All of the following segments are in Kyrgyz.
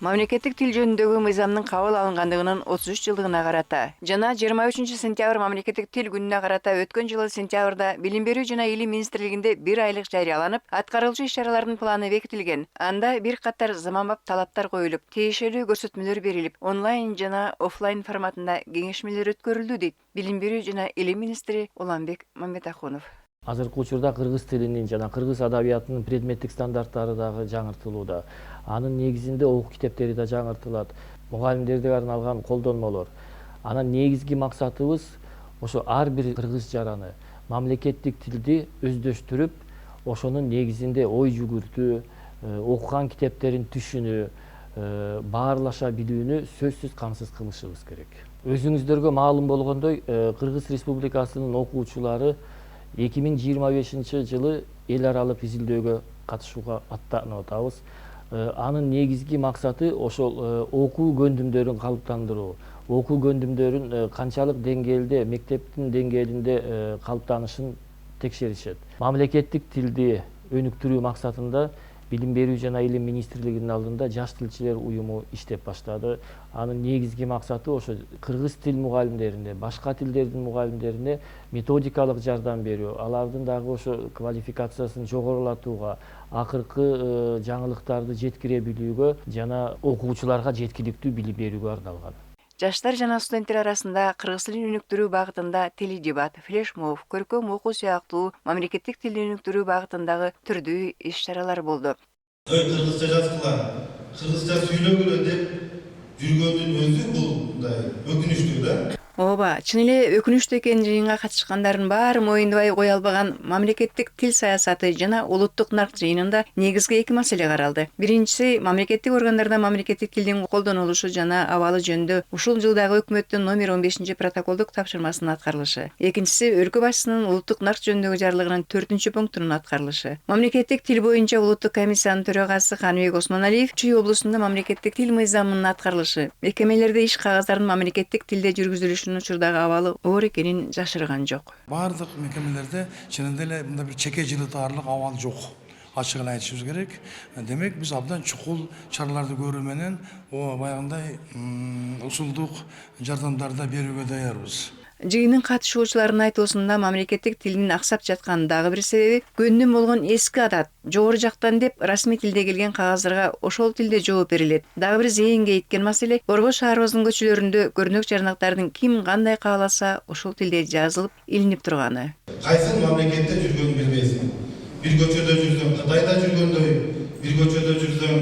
Мамлекеттик тил жөнүндөгү мыйзамдын кабыл алынгандыгынын 33 жылдыгына карата жана 23 сентябрь мамлекеттик тил күнүнө карата өткөн жылы сентябрда Билим берүү жана илим министрлигинде 1 айлык жарыяланып, аткарылчу иш-чаралардын планы бекитилген. Анда бир катар заманбап талаптар коюлуп, тиешелүү көрсөтмөлөр берилип, онлайн жана офлайн форматында кеңешмелер өткөрүлдү дейт Билим берүү жана илим министри Уланбек Мамедахунов. Азыркы учурда кыргыз тилинин жана кыргыз адабиятынын предметтик стандарттары дагы жаңыртылууда. Анын негизинде окуу китептери да жаңыртылат. Мугалимдерге арналган колдонмолор. Анан негизги максатыбыз ошо ар бир кыргыз жараны мамлекеттик тилди өздөштүрүп, ошонун негизинде ой жүгүртүү, окуган китептерин түшүнүү, баарлаша билүүнү сөзсүз камсыз кылышыбыз керек. Өзүңүздөргө маалым болгондой, Кыргыз Республикасынын окуучулары 2025 жылы эл аралык изилдөөгө катышууга аттанып атабыз. Анын негизги максаты ошол окуу көндүмдөрүн калыптандыруу. Окуу көндүмдөрүн канчалык деңгээлде, мектептин деңгээлинде калыптанышын текшеришет. Мамлекеттик тилди өнүктүрүү максатында Билим берүү жана илим министрлигинин алдында жаш тилчилер уюму иштеп баштады. Анын негизги максаты ошо кыргыз тил мугалимдерине, башка тилдердин мугалимдерине методикалык жардам берүү, алардын дагы ошо квалификациясын жогорулатууга, акыркы жаңылыктарды жеткире билүүгө жана окуучуларга жеткиликтүү билим берүүгө арналган. Жаштар жана студенттер арасында кыргыз тилин өнүктүрүү багытында теледебат, флешмоб, көркөм окуу сыяктуу мамлекеттик тилди өнүктүрүү багытындагы түрдүү иш-чаралар болду. Кыргызча жазгыла, кыргызча сүйлөгүлө деп жүргөндүн өзү бул мындай өкүнүчтүү да. Ооба, чын эле өкүнүчтүү экен жыйынга катышкандардын баары моюндубай кое албаган мамлекеттик тил саясаты жана улуттук нарк жыйынында негизги 2 маселе каралды. Биринчиси мамлекеттик органдарда мамлекеттик тилдин колдонулушу жана абалы жөнүндө ушул жылдагы өкмөттүн номер 15 протоколдук тапшырмасынын аткарылышы. Экинчиси өлкө башчысынын улуттук нарк жөнүндөгү жарлыгынын 4-пунктунун аткарылышы. Мамлекеттик тил боюнча улуттук комиссиянын төрагасы Каныбек Осмоналиев Чүй облусунда мамлекеттик тил мыйзамынын аткарылышы, мекемелерде иш кагаздардын мамлекеттик тилде жүргүзүлүшү учурдагы абалы оор экенин жашырган жок. Бардык мекемелерде чынында эле мындай бир чеке жылытаарлык абал жок. Ачыгын айтышыбыз керек. Демек биз абдан чукул чараларды көрүү менен баягындай усулдук жардамдарды берүүгө даярбыз. Жыйынын катышуучуларынын айтуусунда мамлекеттик тилдин аксап жатканын дагы бир себеби көндүм болгон эски адат. Жогору жактан деп расмий тилде келген кагаздарга ошол тилде жооп берилет. Дагы бир зээнге иткен маселе Орго шаарыбыздын көчөлөрүндө көрнөк жарнактардын ким кандай кааласа ошол тилде жазылып илинип турганы. Кайсы мамлекетте жүргөнүн билбейсиң. Бир көчөдө жүрсөң Кытайда жүргөндөй, бир көчөдө жүрсөң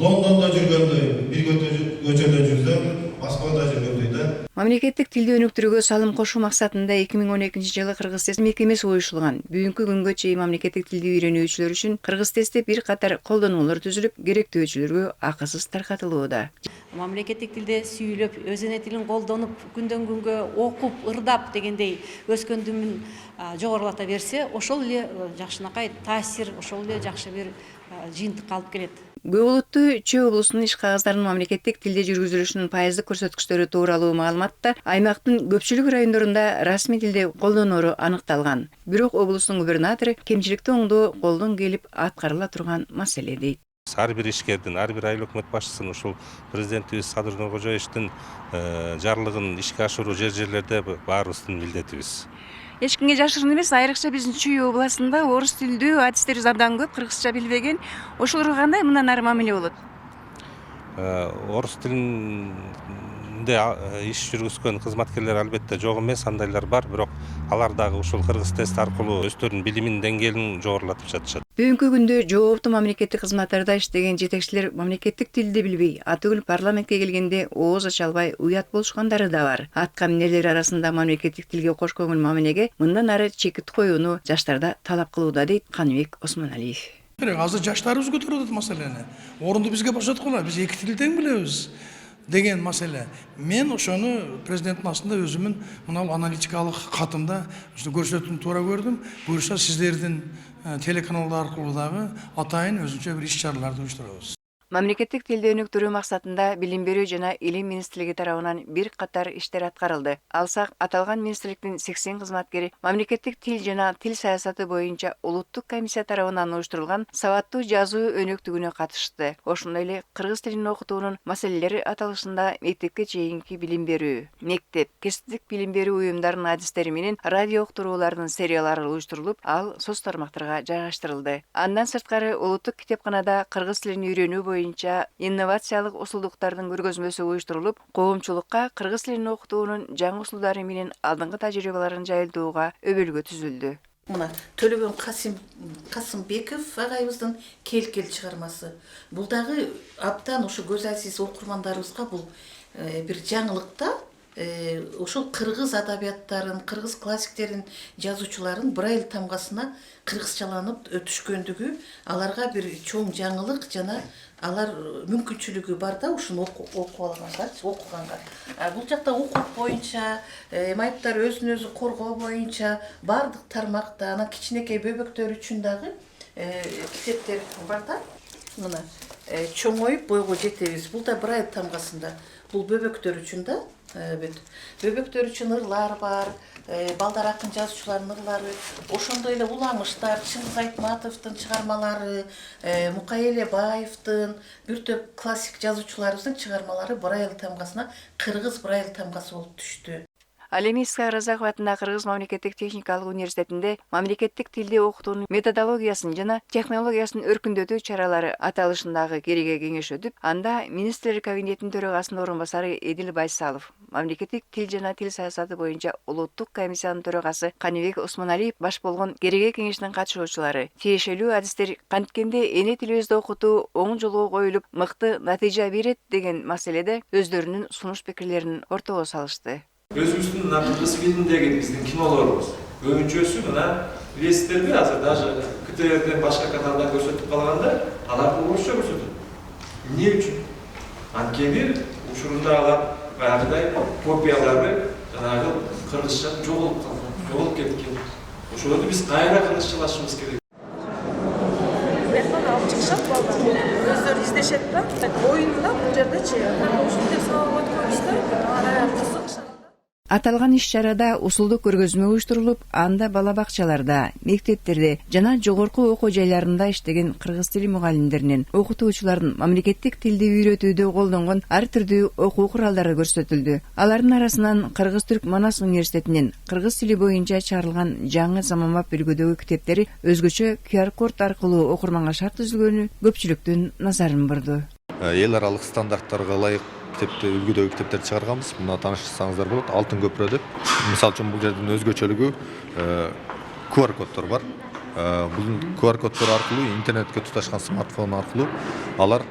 Лондондо жүргөндөй, бир көчөдө жүрсөң Москвада жүргөндөй да. Мамлекеттик тилди өнүктүрүүгө салым кошуу максатында 2012 жылы Кыргыз тест мекемеси уюштурулган. Бүгүнкү күнгө чейин мамлекеттик тилди үйрөнүүчүлөр үчүн Кыргыз тестте бир катар колдонмолор түзүлүп, керектүүчүлөргө акысыз таркатылууда. Мамлекеттик тилде сүйлөп, өз эне тилин колдонуп, күндөн күнгө окуп, ырдап дегендей өскөндүмүн жогорулата берсе, ошол эле жакшынакай таасир, ошол эле жакшы бир жыйынтыкка алып келет. Көп улуттуу Чүй облусунун иш кагаздарынын мамлекеттик тилде жүргүзүлүшүнүн пайыздык көрсөткүчтөрү тууралуу маалыматта аймактын көпчүлүк райондорунда расмий тилде колдоноору аныкталган. Бирок облустун губернатору кемчиликти оңдоо колдон келип аткарыла турган маселе дейт. Ар бир ишкердин, ар бир айыл өкмөт башчысынын ушул президентибиз Садыр Нуркожоевичтин жарлыгын ишке ашыруу жерлерде баарыбыздын милдетибиз. Эч кимге жашырын эмес, айрыкча биздин Чүй областында орус тилдүү адистер абдан көп, кыргызча билбеген. Ошолорго кандай мындан ары мамиле болот? Орус тилинде иш жүргүзгөн кызматкерлер албетте жок эмес, андайлар бар, бирок алар дагы ушул кыргыз тест аркылуу өздөрүнүн билиминин деңгээлин жогорулатып жатышат. Бүгүнкү күндө жооптуу мамлекеттик кызматтарда иштеген жетекчилер мамлекеттик тилди билбей, атүгүл парламентке келгенде ооз ача албай уят болушкандары да бар. Атка минерлер арасында мамлекеттик тилге кош көңүл мамилеге мындан ары чекит коюуну жаштарда талап кылууда дейт Каныбек Осмоналиев. Азыр жаштарыбыз көтөрүп атат маселени. Орунду бизге бошоткула, биз эки тилди тең билебиз деген маселе. Мен ошону президенттин астында өзүмүн мына аналитикалык катымда көрсөтүүнү туура көрдүм. Буюрса сиздердин телеканалдар аркылуу дагы атайын өзүнчө бир иш-чараларды уюштурабыз. Мамлекеттик тилди өнүктүрүү максатында билим берүү жана илим министрлиги тарабынан бир катар иштер аткарылды. Алсак, аталган министрликтин 80 кызматкери мамлекеттик тил жана тил саясаты боюнча улуттук комиссия тарабынан уюштурулган сабаттуу жазуу өнөктүгүнө катышты. Ошондой эле кыргыз тилин окутуунун маселелери аталышында мектепке чейинки билим берүү, мектеп, кесиптик билим берүү уюмдарынын адистери менен радио уктуруулардын сериялары уюштурулуп, ал соц тармактарга жайгаштырылды. Андан сырткары улуттук китепканада кыргыз тилин үйрөнүү боюнча инновациялык усулдуктардын көргөзмөсү уюштурулуп, коомчулукка кыргыз тилин окутуунун жаңы усулдары менен алдыңкы тажрыйбаларын жайылтууга өбөлгө түзүлдү. Мына Төлөгөн Касымбеков агайыбыздын кел чыгармасы. Бул дагы абдан ошо көз азиз окурмандарыбызга бул бир жаңылык да. Ошол кыргыз адабияттарын, кыргыз классиктерин жазуучуларын Брайль тамгасына кыргызчаланып өтүшкөндүгү аларга бир чоң жаңылык жана алар мүмкүнчүлүгү бар да ушуну окуганга. Бул жакта укук боюнча, майыптар өзүн өзү коргоо боюнча бардык тармакта, анан кичинекей бөбөктөр үчүн дагы китептер бар да. Мына чоңоюп бойго жетебиз. Бул да Брайль тамгасында. Бул бөбөктөр үчүн да. Бөбөктөр үчүн ырлар бар, балдар акын жазуучулардын ырлары, ошондой эле уламыштар, Чыңгыз Айтматовдун чыгармалары, Мукай Элебаевдин, бир топ классик жазуучуларыбыздын чыгармалары Брайль тамгасына кыргыз Брайль тамгасы болуп түштү. Ал эми Исхак Разаков атындагы Кыргыз мамлекеттик техникалык университетинде мамлекеттик тилди окутуунун методологиясын жана технологиясын өркүндөтүү чаралары аталышындагы кереге кеңеш өтүп, анда министрлер кабинетинин төрагасынын орун басары Эдил Байсалов, мамлекеттик тил жана тил саясаты боюнча улуттук комиссиянын төрагасы Каныбек Осмоналиев баш болгон кереге кеңештин катышуучулары тиешелүү адистер канткенде эне тилибизди окутуу оң жолго коюлуп, мыкты натыйжа берет деген маселеде өздөрүнүн сунуш пикирлерин ортого салышты. Өзіміздің кыргыз фильмдегі біздің киноларыбыз көбүнчөсү мына билесиздерби азыр даже КТРден башка каналдан көрсөтүп калганда аларды орусча көрсөтөт. Эмне үчүн? Анткени учурунда алар баягыдай копиялары жанагы кыргызча жоголуп кеткен. Ошолорду биз кайра кыргызчалашыбыз керек. Мектептен алып чыгышат балдар. Өздөрү издешет да. Оюнда бул жердечи. Ушинтип сабак өткөрүштө ара кызыгышат. Аталган иш-чарада усулдук көргөзмө уюштурулуп, анда бала бакчаларда, мектептерде жана жогорку окуу жайларында иштеген кыргыз тили мугалимдеринин, окутуучулардын мамлекеттик тилди үйрөтүүдө колдонгон ар түрдүү окуу куралдары көрсөтүлдү. Алардын арасынан Кыргыз-Түрк Манас университетинин кыргыз тили боюнча чыгарылган жаңы заманбап үлгүдөгү китептери өзгөчө QR-код аркылуу окурманга шарт түзүлгөнү көпчүлүктүн назарын бурду. Эл аралык стандарттарга ылайык үлгүдөгү китептерди чыгарганбыз. Мына таанышсаңыздар болот, Алтын көпүрө деп. Мисалы үчүн бул жердин өзгөчөлүгү QR-коддор бар. Бул QR-коддор аркылуу интернетке туташкан смартфон аркылуу алар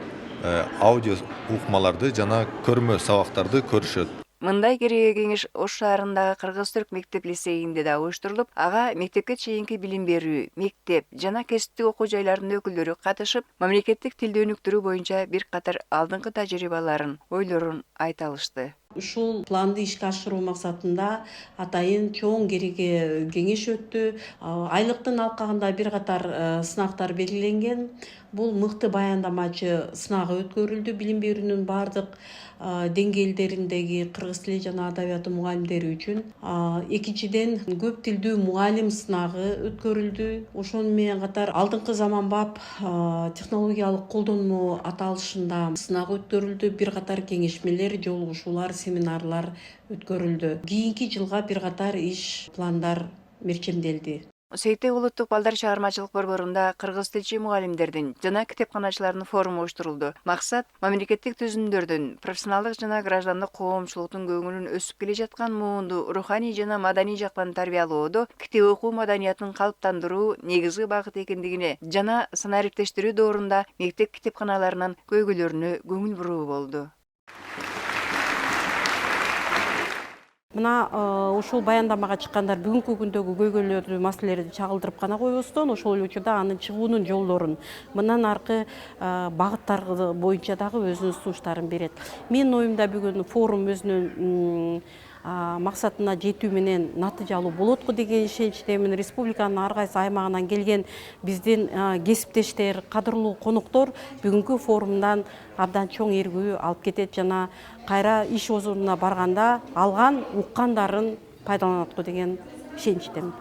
аудио укмаларды жана көрмө сабактарды көрүшөт. Мындай кереге кеңеш Ош шаарындагы Кыргыз-Түрк мектеп лицейинде да уюштурулуп, ага мектепке чейинки билим берүү, мектеп жана кесиптик окуу жайларынын өкүлдөрү катышып, мамлекеттик тилди өнүктүрүү боюнча бир катар алдыңкы тажрыйбаларын, ойлорун айта алышты. Ушул планды ишке ашыруу максатында атайын чоң кереге кеңеш өттү. Айлыктын алкагында бир катар сынактар белгиленген. Бул мыкты баяндамачы сынагы өткөрүлдү. Билим берүүнүн бардык деңгээлдериндеги кыргыз тили жана адабияты мугалимдери үчүн. Экинчиден көп тилдүү мугалим сынагы өткөрүлдү. Ошону менен катар алдыңкы заманбап технологиялык колдонуу аталышында сынак өткөрүлдү. Бир катар кеңешмелер, жолугушуулар, семинарлар өткөрүлдү. Кийинки жылга бир катар иш пландар мерчемделди. Сейте улуттук балдар чыгармачылык борборунда кыргыз тилчи мугалимдердин жана китепканачылардын форуму уюштурулду. Максат мамлекеттик түзүмдөрдүн, профессионалдык жана граждандык коомчулуктун көңүлүн өсүп келе жаткан муунду руханий жана маданий жактан тарбиялоодо китеп окуу маданиятын калыптандыруу негизги багыт экендигине жана санариптештирүү доорунда мектеп китепканаларынын көйгөйлөрүнө көңүл буруу болду. Мына ушул баяндамага чыккандар бүгүнкү күндөгү көйгөйлөрдү, маселелерди чагылдырып гана койбостон, ошол эле учурда анын чыгуунун жолдорун, мындан аркы багыттар боюнча дагы өзүнүн сунуштарын берет. Менин оюмда бүгүн форум өзүнүн максатына жетүү менен натыйжалуу болот го деген ишеничтемин. Республиканын ар кайсы аймагынан келген биздин кесиптештер, кадырлуу конуктор бүгүнкү форумдан абдан чоң эргүү алып кетет жана кайра иш озуна барганда алган уккандарын пайдаланат го деген ишеничтемин.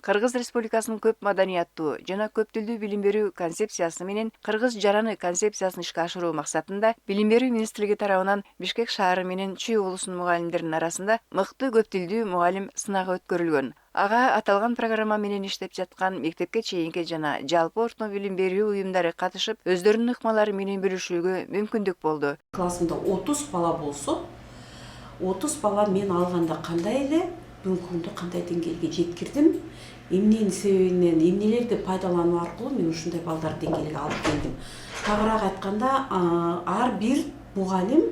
Кыргыз Республикасынын көп маданияттуу жана көп тилдүү билим берүү концепциясы менен кыргыз жараны концепциясын ишке ашыруу максатында Билим берүү министрлиги тарабынан Бишкек шаары менен Чүй облусунун мугалимдеринин арасында мыкты көп тилдүү мугалим сынагы өткөрүлгөн. Ага аталган программа менен иштеп жаткан мектепке чейинки жана жалпы орто билим берүү уюмдары катышып, өздөрүнүн ыкмалары менен бөлүшүүгө мүмкүндүк болду. Классымда 30 бала болсо, 30 бала мен алганда кандай эле, бүгүнкү күндө кандай деңгээлге жеткирдим, эмненин себебинен, эмнелерди пайдалануу аркылуу мен ушундай балдар деңгээлге алып келдим. Тагыраак айтканда, ар бир мугалим,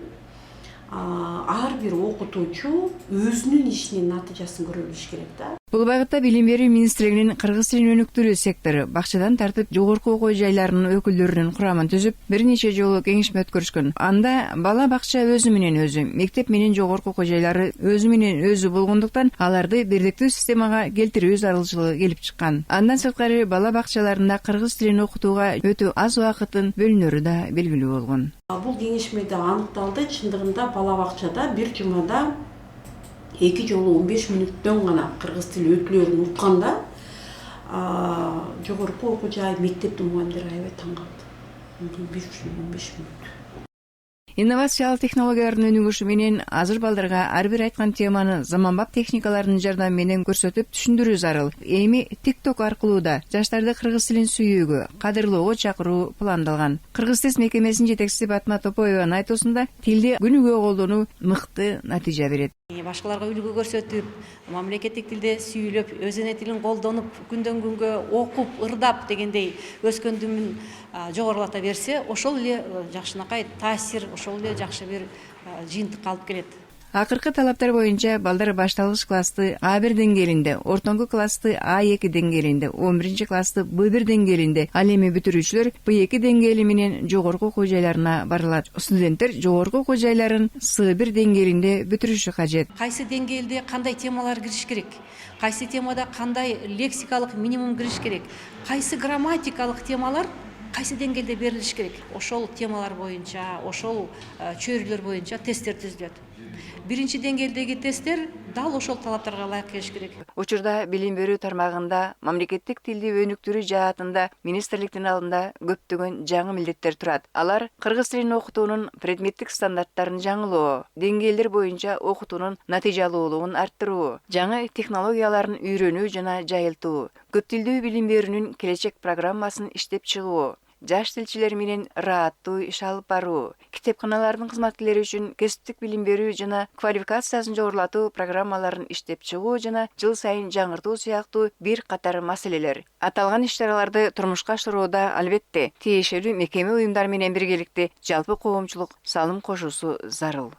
ар бир окутуучу өзүнүн ишинин натыйжасын көрө билиш керек да. Бул багытта Билим берүү министрлигинин кыргыз тилин өнүктүрүү сектору бакчадан тартып жогорку окуу жайларынын өкүлдөрүнүн курамын түзүп, бир нече жолу кеңешме өткөрүшкөн. Анда бала бакча өзү менен өзү, мектеп менен жогорку окуу жайлары өзү менен өзү болгондуктан аларды бирдиктүү системага келтирүү зарылчылыгы келип чыккан. Андан сырткары бала бакчаларында кыргыз тилин окутууга өтө аз убакыттын бөлүнөрү да белгилүү болгон. Бул кеңешмеде аныкталды, чындыгында бала бакчада бир жумада 2 жолу 15 мүнөттөн гана кыргыз тили өтүүлөрүн укканда, жогорку окуу жай мектептин мугалимдери аябай таң калды. 15 мүнөт. Инновациялык технологиялардын өнүгүшү менен азыр балдарга ар бир айткан теманы заманбап техникалардын жардамы менен көрсөтүп түшүндүрүү зарыл. Эми TikTok аркылуу да жаштарды кыргыз тилин сүйүүгө, кадырлоого чакыруу пландалган. Кыргыз тест мекемесинин жетекчиси Батма Топоеванын айтуусунда тилди күнүгө колдонуу мыкты натыйжа берет. Башкаларга үлгү көрсөтүп, мамлекеттик тилде сүйлөп, өзүнүн тилин колдонуп, күндөн күнгө окуп, ырдап дегендей өскөндүмүн жогорулата берсе, ошол эле жакшынакай таасир, ошол эле жакшы бир жыйынтыкка алып келет. Акыркы талаптар боюнча балдар башталгыч классты А1 деңгээлинде, ортоңку классты А2 деңгээлинде, 11 классты Б1 деңгээлинде, ал эми бүтүрүүчүлөр Б2 деңгээли менен жогорку окуу жайларына барылат. Студенттер жогорку окуу жайларын С1 деңгээлинде бүтүрүшү кажет. Кайсы деңгээлде кандай темалар кириш керек? Кайсы темада кандай лексикалык минимум кириш керек? Кайсы грамматикалык темалар кайсы деңгээлде берилиш керек? Ошол темалар боюнча, ошол чөйрөлөр боюнча тесттер түзүлөт. Биринчи деңгээлдеги тесттер дал ошол талаптарга ылайык келиш керек. Учурда билим берүү тармагында мамлекеттик тилди өнүктүрүү жаатында министрликтин алдында көптөгөн жаңы милдеттер турат. Алар кыргыз тилин окутуунун предметтик стандарттарын жаңылоо, деңгээлдер боюнча окутуунун натыйжалуулугун арттыруу, жаңы технологияларын үйрөнүү жана жайылтуу, көп тилдүү билим берүүнүн келечек программасын иштеп чыгуу, жаш тилчилер менен ырааттуу иш алып баруу, китепканалардын кызматкерлери үчүн кесиптик билим берүү жана квалификациясын жогорулатуу программаларын иштеп чыгуу жана жыл сайын жаңыртуу сыяктуу бир катар маселелер. Аталган иш-чараларды турмушка ашырууда албетте тиешелүү мекеме уюмдар менен биргеликте жалпы коомчулук салым кошуусу зарыл.